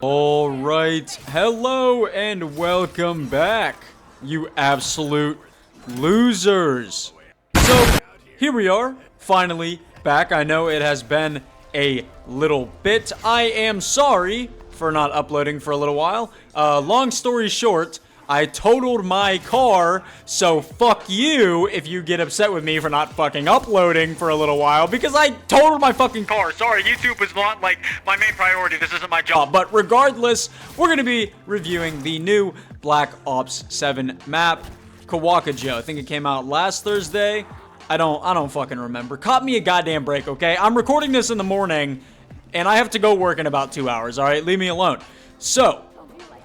All right, hello and welcome back, you absolute losers. So, here we are, finally back. I know it has been a little bit. I am sorry for not uploading for a little while. Long story short, I totaled my car, so fuck you if you get upset with me for not fucking uploading for a little while, because I totaled my fucking car. Sorry, YouTube is not, like, my main priority. This isn't my job. But regardless, we're gonna be reviewing the new Black Ops 7 map, Kowakujo. I think it came out last Thursday. I don't fucking remember. Caught me a goddamn break, okay? I'm recording this in the morning, and I have to go work in about 2 hours, alright? Leave me alone. So,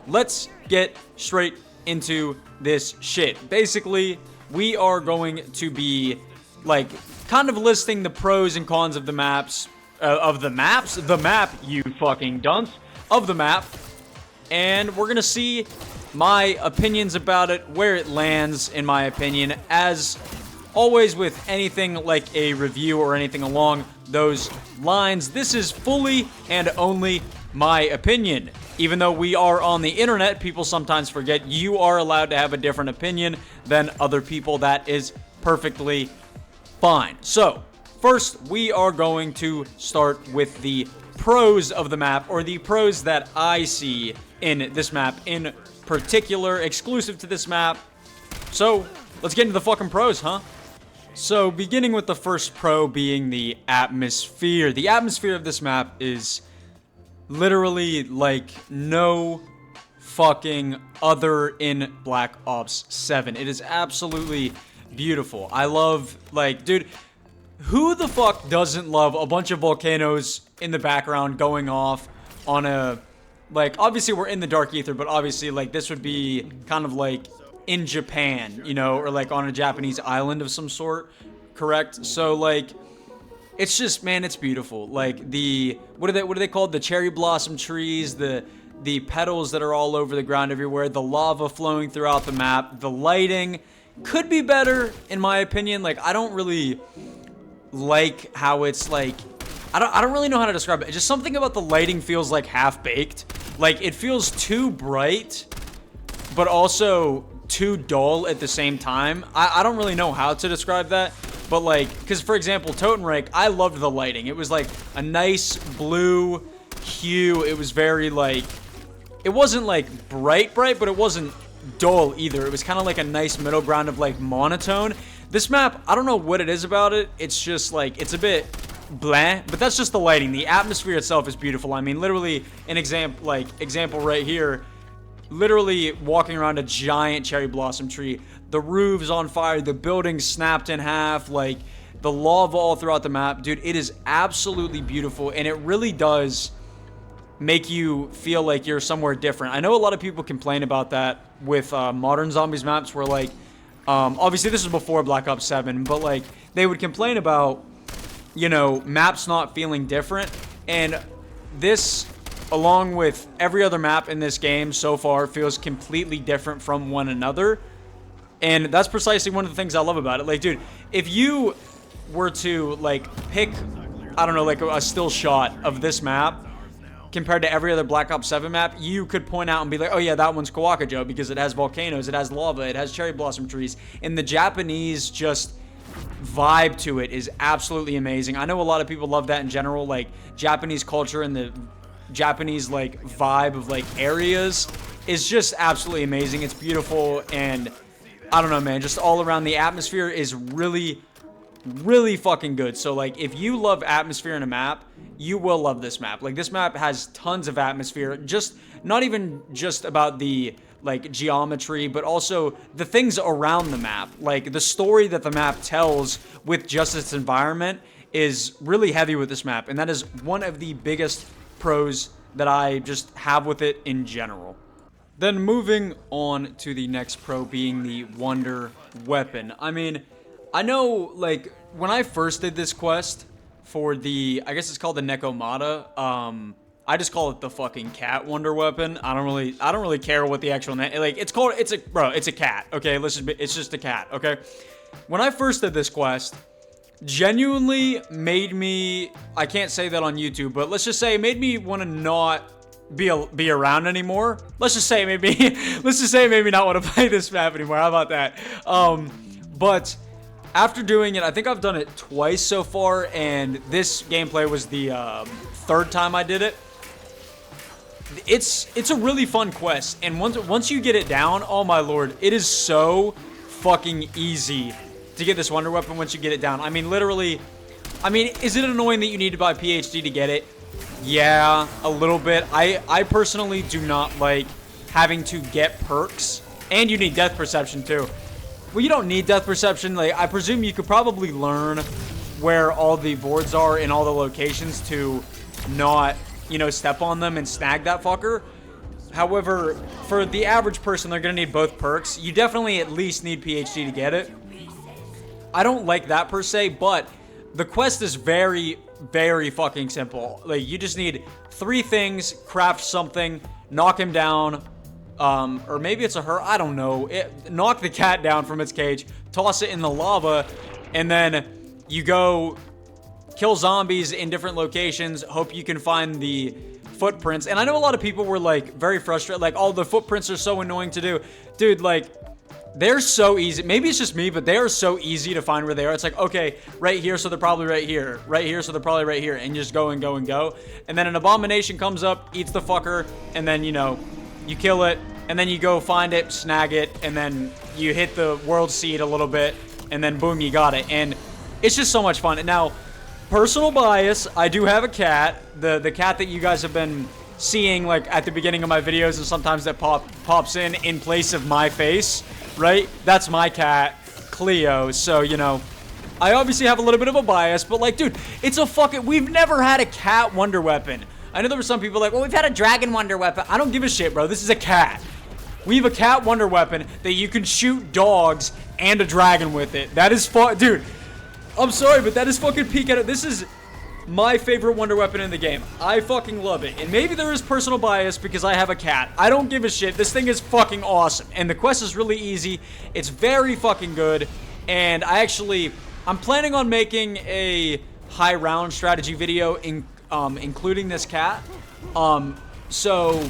let's get straight into this shit. Basically, we are going to be, like, kind of listing the pros and cons of the maps, the map, you fucking dunce, of the map, and we're gonna see my opinions about it, where it lands, in my opinion. As always with anything like a review or anything along those lines, this is fully and only my opinion. Even though we are on the internet, people sometimes forget you are allowed to have a different opinion than other people. That is perfectly fine. So, first, we are going to start with the pros of the map, or the pros that I see in this map in particular, exclusive to this map. So, let's get into the fucking pros, huh? So, beginning with the first pro being the atmosphere. The atmosphere of this map is literally like no fucking other in Black Ops 7. It is absolutely beautiful. I love, like, dude, who the fuck doesn't love a bunch of volcanoes in the background going off on a, like, obviously we're in the dark ether, but obviously, like, this would be kind of like in Japan, you know, or like on a Japanese island of some sort, correct? So, like, it's just, man, it's beautiful. Like, the, what are they called? The cherry blossom trees, the petals that are all over the ground everywhere, the lava flowing throughout the map, the lighting could be better, in my opinion. Like, I don't really like how it's, like, I don't really know how to describe it. Just something about the lighting feels like half-baked. Like, it feels too bright, but also too dull at the same time. I don't really know how to describe that. But, like, because, for example, Totenreich, I loved the lighting. It was, like, a nice blue hue. It was very, like, it wasn't, like, bright, but it wasn't dull either. It was kind of like a nice middle ground of, like, monotone. This map, I don't know what it is about it. It's just, like, it's a bit blah, but that's just the lighting. The atmosphere itself is beautiful. I mean, literally, an example right here, literally walking around a giant cherry blossom tree. The roof's on fire, the building's snapped in half, like, the lava all throughout the map. Dude, it is absolutely beautiful, and it really does make you feel like you're somewhere different. I know a lot of people complain about that with modern zombies maps, where, like, obviously this was before Black Ops 7, but, like, they would complain about, you know, maps not feeling different, and this, along with every other map in this game so far, feels completely different from one another. And that's precisely one of the things I love about it. Like, dude, if you were to, like, pick, I don't know, like, a still shot of this map compared to every other Black Ops 7 map, you could point out and be like, oh yeah, that one's Kowakujo, because it has volcanoes, it has lava, it has cherry blossom trees. And the Japanese just vibe to it is absolutely amazing. I know a lot of people love that in general, like, Japanese culture and the Japanese, like, vibe of, like, areas is just absolutely amazing. It's beautiful, and I don't know, man, just all around the atmosphere is really, really fucking good. So, like, if you love atmosphere in a map, you will love this map. Like, this map has tons of atmosphere, just not even just about the, like, geometry, but also the things around the map. Like, the story that the map tells with just its environment is really heavy with this map, and that is one of the biggest pros that I just have with it in general. Then moving on to the next pro being the Wonder Weapon. I mean, I know, like, when I first did this quest for the, I guess it's called the Nekomata, I just call it the fucking cat Wonder Weapon. I don't really care what the actual name, like, it's a cat, okay? It's just a cat, okay? When I first did this quest, genuinely made me, I can't say that on YouTube, but let's just say it made me want to not be around anymore. Let's just say maybe not want to play this map anymore. How about that? But after doing it, I think I've done it twice so far, and this gameplay was the third time I did it. It's a really fun quest, and once you get it down, oh my lord, it is so fucking easy to get this wonder weapon once you get it down. I mean, literally, is it annoying that you need to buy PhD to get it? Yeah, a little bit. I personally do not like having to get perks, and you need death perception too. Well, you don't need death perception. Like, I presume you could probably learn where all the boards are in all the locations to not, you know, step on them and snag that fucker. However, for the average person, they're gonna need both perks. You definitely at least need PhD to get it. I don't like that per se, but the quest is very, very fucking simple. Like, you just need 3 things, craft something, knock him down, or maybe it's a her, I don't know. Knock the cat down from its cage, toss it in the lava, and then you go kill zombies in different locations, hope you can find the footprints. And I know a lot of people were like very frustrated, like, oh, the footprints are so annoying to do. Dude, like, they're so easy. Maybe it's just me, but they are so easy to find where they are. It's like, okay, right here, so they're probably right here. Right here, so they're probably right here. And you just go and go and go. And then an abomination comes up, eats the fucker, and then, you know, you kill it, and then you go find it, snag it, and then you hit the world seed a little bit, and then boom, you got it. And it's just so much fun. And now, personal bias, I do have a cat. The cat that you guys have been seeing, like, at the beginning of my videos, and sometimes that pops in place of my face, right? That's my cat, Cleo. So, you know, I obviously have a little bit of a bias, but, like, dude, it's a fucking... We've never had a cat wonder weapon. I know there were some people like, well, we've had a dragon wonder weapon. I don't give a shit, bro. This is a cat. We have a cat wonder weapon that you can shoot dogs and a dragon with it. That is dude, I'm sorry, but that is fucking peak at it. This is my favorite wonder weapon in the game. I fucking love it. And maybe there is personal bias because I have a cat. I don't give a shit. This thing is fucking awesome. And the quest is really easy. It's very fucking good. And I'm planning on making a high round strategy video including this cat. So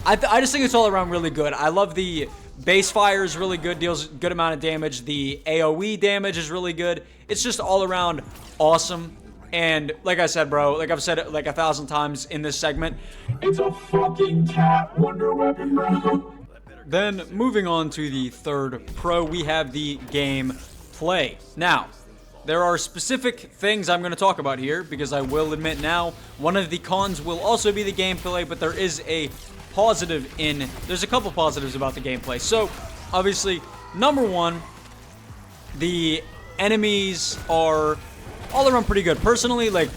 I just think it's all around really good. I love the base fire is really good, deals a good amount of damage. The AoE damage is really good. It's just all around awesome. And like I said, bro, like I've said it like 1,000 times in this segment, it's a fucking cat wonder weapon, bro. Then moving on to the third pro, we have the gameplay. Now, there are specific things I'm going to talk about here because I will admit now, one of the cons will also be the gameplay, but there is a positive there's a couple positives about the gameplay. So, obviously, number one, the enemies are all around pretty good. Personally, like,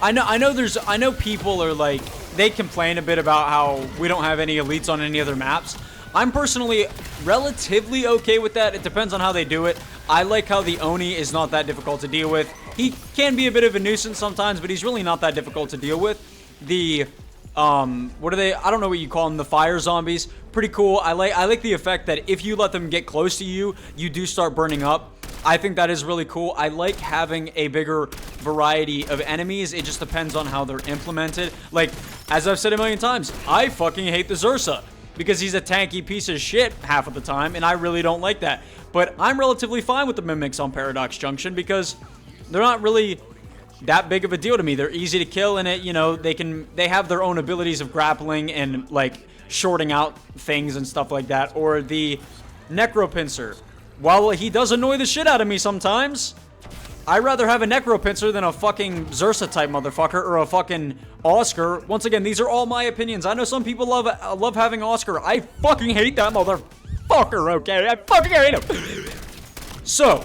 I know people are like, they complain a bit about how we don't have any elites on any other maps. I'm personally relatively okay with that. It depends on how they do it. I like how the Oni is not that difficult to deal with. He can be a bit of a nuisance sometimes, but he's really not that difficult to deal with. The what are they? I don't know what you call them. The fire zombies. Pretty cool. I like the effect that if you let them get close to you, you do start burning up. I think that is really cool. I like having a bigger variety of enemies. It just depends on how they're implemented. Like, as I've said a million times, I fucking hate the Zursa because he's a tanky piece of shit half of the time, and I really don't like that. But I'm relatively fine with the mimics on Paradox Junction because they're not really that big of a deal to me. They're easy to kill, and you know, they have their own abilities of grappling and like shorting out things and stuff like that. Or the Necropincer. While he does annoy the shit out of me sometimes, I'd rather have a Necropincer than a fucking Zursa type motherfucker or a fucking Oscar. Once again, these are all my opinions. I know some people love having Oscar. I fucking hate that motherfucker, okay? I fucking hate him. So,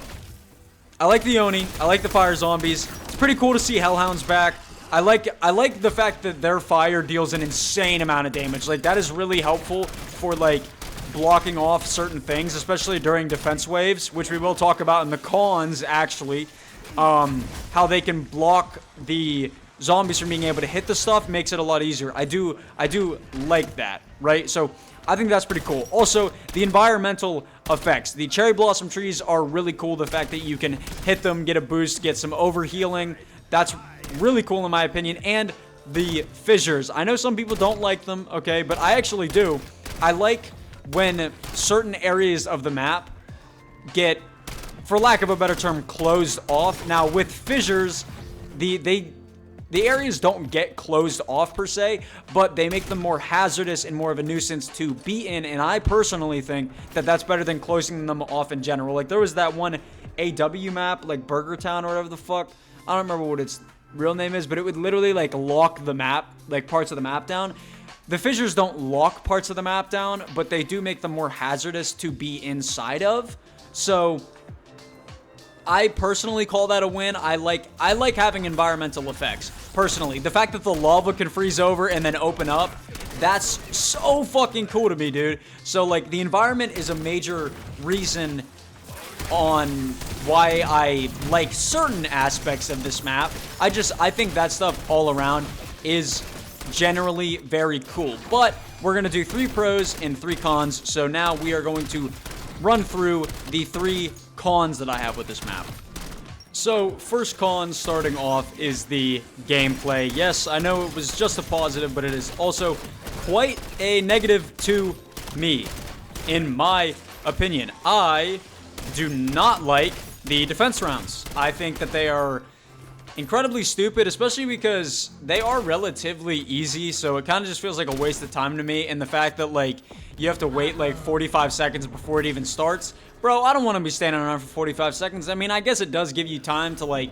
I like the Oni. I like the fire zombies. It's pretty cool to see Hellhounds back. I like the fact that their fire deals an insane amount of damage. Like, that is really helpful for, like, blocking off certain things, especially during defense waves, which we will talk about in the cons, actually. How they can block the zombies from being able to hit the stuff makes it a lot easier. I do like that, right? So I think that's pretty cool. Also, the environmental effects. The cherry blossom trees are really cool. The fact that you can hit them, get a boost, get some overhealing. That's really cool in my opinion. And the fissures. I know some people don't like them, okay, but I actually do. I like when certain areas of the map get, for lack of a better term, closed off. Now, with fissures, the areas don't get closed off per se, but they make them more hazardous and more of a nuisance to be in, and I personally think that that's better than closing them off in general. Like, there was that one AW map, like Burger Town or whatever the fuck. I don't remember what its real name is, but it would literally, like, lock the map, like, parts of the map down. The fissures don't lock parts of the map down, but they do make them more hazardous to be inside of. So I personally call that a win. I like having environmental effects, personally. The fact that the lava can freeze over and then open up, that's so fucking cool to me, dude. So, like, the environment is a major reason on why I like certain aspects of this map. I think that stuff all around is generally very cool. But we're going to do 3 pros and 3 cons. So now we are going to run through the 3 cons that I have with this map. So, first con starting off is the gameplay. Yes, I know it was just a positive, but it is also quite a negative to me, in my opinion. I do not like the defense rounds. I think that they are incredibly stupid, especially because they are relatively easy, so it kind of just feels like a waste of time to me. And the fact that, like, you have to wait like 45 seconds before it even starts. Bro, I don't want to be standing around for 45 seconds. I mean, I guess it does give you time to, like,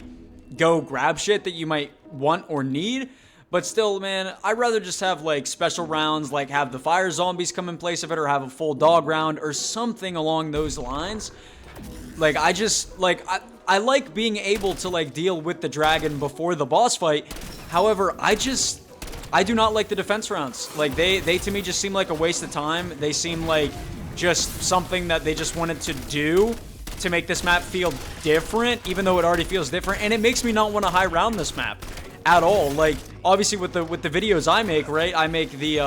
go grab shit that you might want or need. But still, man, I'd rather just have, like, special rounds, like have the fire zombies come in place of it, or have a full dog round, or something along those lines. Like, I like being able to, like, deal with the dragon before the boss fight. However, I do not like the defense rounds. Like, they to me just seem like a waste of time. They seem like just something that they just wanted to do to make this map feel different, even though it already feels different. And it makes me not want to high round this map at all. Like, obviously with the videos I make, right? I make the,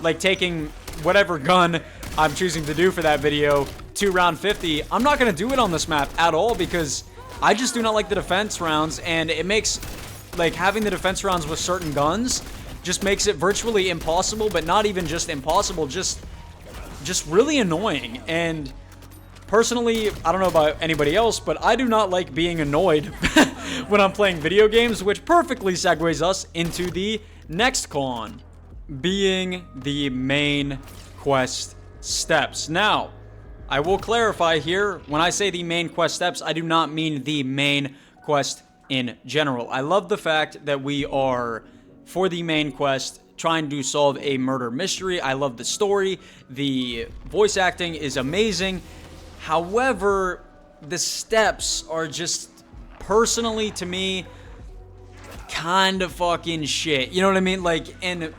like, taking whatever gun I'm choosing to do for that video to round 50. I'm not going to do it on this map at all because I just do not like the defense rounds, and it makes, like, having the defense rounds with certain guns just makes it virtually impossible, but not even just impossible, just really annoying. And personally, I don't know about anybody else, but I do not like being annoyed when I'm playing video games, which perfectly segues us into the next con, being the main quest steps. Now, I will clarify here, when I say the main quest steps, I do not mean the main quest in general. I love the fact that we are, for the main quest, trying to solve a murder mystery. I love the story. The voice acting is amazing. However, the steps are just, personally to me, kind of fucking shit. You know what I mean? Like, and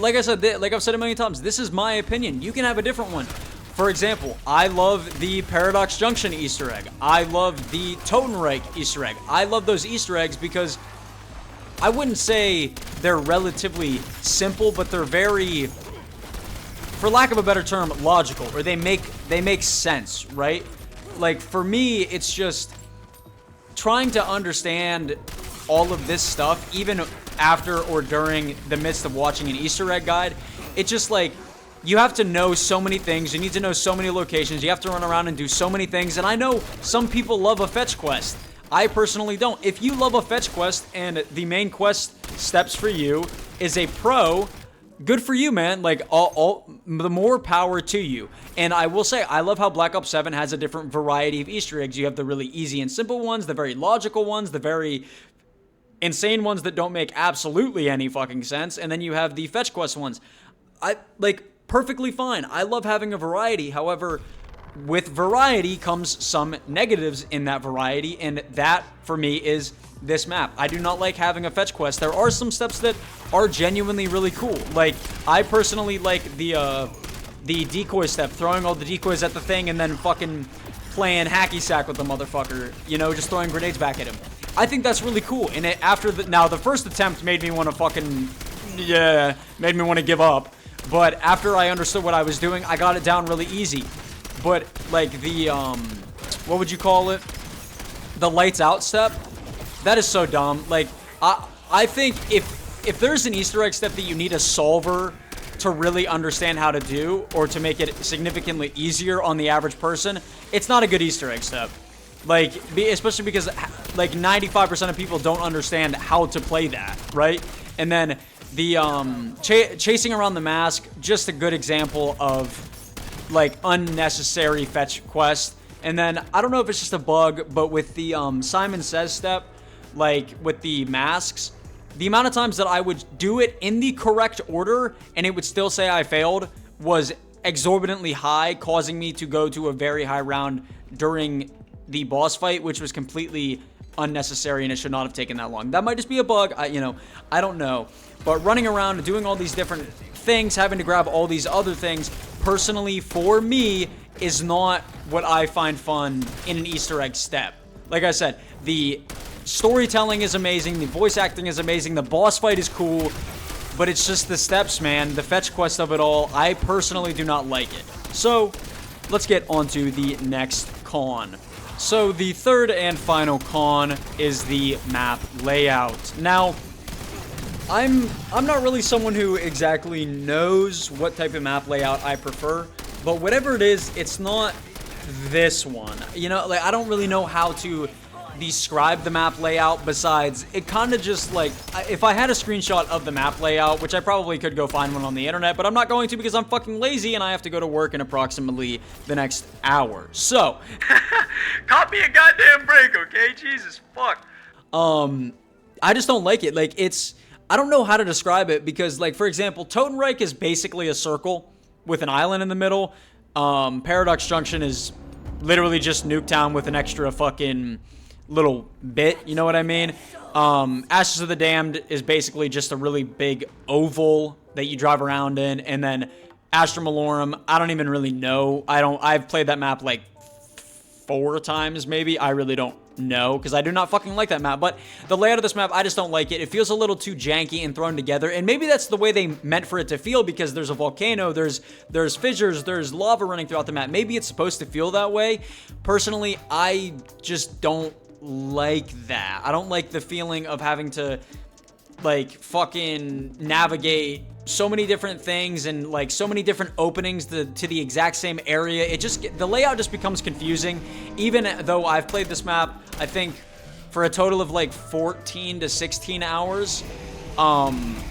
like I said, like I've said a million times, this is my opinion. You can have a different one. For example, I love the Paradox Junction Easter egg. I love the Totenreich Easter egg. I love those Easter eggs because I wouldn't say they're relatively simple, but they're very, for lack of a better term, logical, or they make sense, right? Like, for me, it's just trying to understand all of this stuff, even after or during the midst of watching an Easter egg guide. It's just like, you have to know so many things. You need to know so many locations. You have to run around and do so many things. And I know some people love a fetch quest. I personally don't. If you love a fetch quest and the main quest steps for you is a pro, good for you, man. Like, the more power to you. And I will say, I love how Black Ops 7 has a different variety of Easter eggs. You have the really easy and simple ones, the very logical ones, the very insane ones that don't make absolutely any fucking sense, and then you have the fetch quest ones. Perfectly fine. I love having a variety. However, with variety comes some negatives in that variety, and that, for me, is this map. I do not like having a fetch quest. There are some steps that are genuinely really cool. Like, I personally like the decoy step, throwing all the decoys at the thing and then fucking playing hacky sack with the motherfucker, you know, just throwing grenades back at him. I think that's really cool. And the first attempt made me want to made me want to give up. But after I understood what I was doing, I got it down really easy. But, like, the, what would you call it? The lights out step? That is so dumb. Like, I think if if there's an Easter egg step that you need a solver to really understand how to do, or to make it significantly easier on the average person, it's not a good Easter egg step. Like, especially because, like, 95% of people don't understand how to play that, right? And then the chasing around the mask, just a good example of, like, unnecessary fetch quest. And then, I don't know if it's just a bug, but with the Simon Says step, like, with the masks, the amount of times that I would do it in the correct order and it would still say I failed was exorbitantly high, causing me to go to a very high round during the boss fight, which was completely unnecessary and it should not have taken that long. That might just be a bug, I don't know. But running around, doing all these different things, having to grab all these other things, personally, for me, is not what I find fun in an Easter egg step. Like I said, the storytelling is amazing, the voice acting is amazing, the boss fight is cool, but it's just the steps, man, the fetch quest of it all. I personally do not like it. So, let's get on to the next con. So, the third and final con is the map layout. Now, I'm not really someone who exactly knows what type of map layout I prefer, but whatever it is, it's not this one. You know, like, I don't really know how to describe the map layout, besides it kind of just, like, if I had a screenshot of the map layout, which I probably could go find one on the internet, but I'm not going to because I'm fucking lazy and I have to go to work in approximately the next hour. So, caught me a goddamn break, okay? Jesus fuck. I just don't like it. Like, I don't know how to describe it because, like, for example, Totenreich is basically a circle with an island in the middle. Paradox Junction is literally just Nuketown with an extra fucking little bit, you know what I mean? Ashes of the Damned is basically just a really big oval that you drive around in, and then Astra Malorum, I don't even really know. I've played that map like 4 times maybe. I really don't know because I do not fucking like that map. But the layout of this map, I just don't like it. It feels a little too janky and thrown together, and maybe that's the way they meant for it to feel because there's a volcano, there's fissures, there's lava running throughout the map. Maybe it's supposed to feel that way. Personally, I just don't like that. I don't like the feeling of having to, like, fucking navigate so many different things and, like, so many different openings to the exact same area. The layout just becomes confusing, even though I've played this map, I think, for a total of, like, 14 to 16 hours,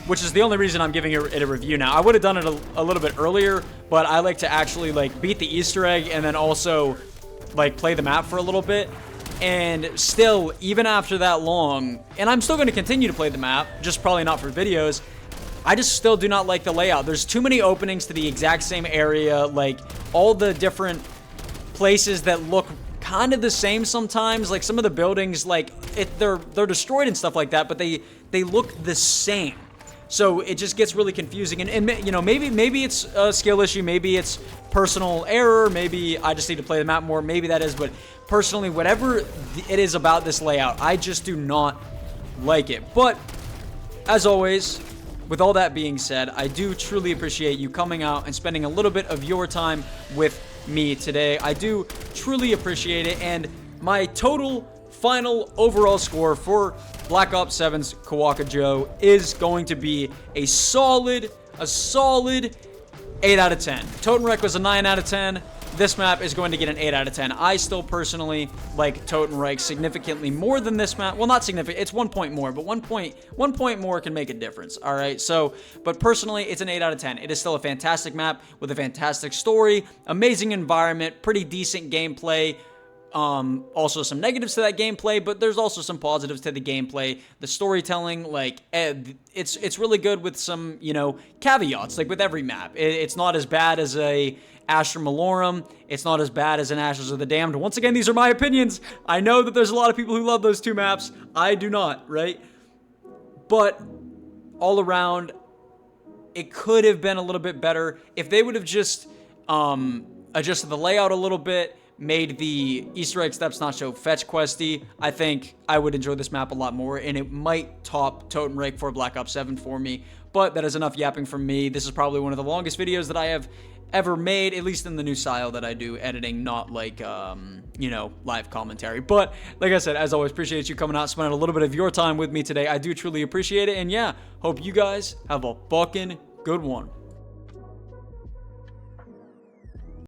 which is the only reason I'm giving it a review now. I would have done it a little bit earlier, but I like to actually, like, beat the Easter egg and then also, like, play the map for a little bit. And still, even after that long, and I'm still going to continue to play the map, just probably not for videos, I just still do not like the layout. There's too many openings to the exact same area, like, all the different places that look kind of the same sometimes, like, some of the buildings, like, they're destroyed and stuff like that, but they look the same. So it just gets really confusing, and you know, maybe it's a skill issue, maybe it's personal error, maybe I just need to play the map more, maybe that is, but personally, whatever it is about this layout, I just do not like it. But, as always, with all that being said, I do truly appreciate you coming out and spending a little bit of your time with me today. I do truly appreciate it, and my total final overall score for Black Ops 7's Kowakujo is going to be a solid 8 out of 10. Totenreich was a 9 out of 10. This map is going to get an 8 out of 10. I still personally like Totenreich significantly more than this map. Well, not significant. It's 1 point more, but 1 point more can make a difference. All right. So, but personally, it's an 8 out of 10. It is still a fantastic map with a fantastic story, amazing environment, pretty decent gameplay. Also some negatives to that gameplay, but there's also some positives to the gameplay. The storytelling, like, it's really good with some, you know, caveats, like with every map. It's not as bad as a Astra Malorum. It's not as bad as an Ashes of the Damned. Once again, these are my opinions. I know that there's a lot of people who love those 2 maps. I do not, right? But all around, it could have been a little bit better if they would have just adjusted the layout a little bit, made the Easter egg steps not so fetch questy. I think I would enjoy this map a lot more, and it might top Totenreich for Black Ops 7 for me. But that is enough yapping from me. This is probably one of the longest videos that I have ever made, at least in the new style that I do editing, not like, you know, live commentary. But like I said, as always, appreciate you coming out, spending a little bit of your time with me today. I do truly appreciate it. And yeah, hope you guys have a fucking good one.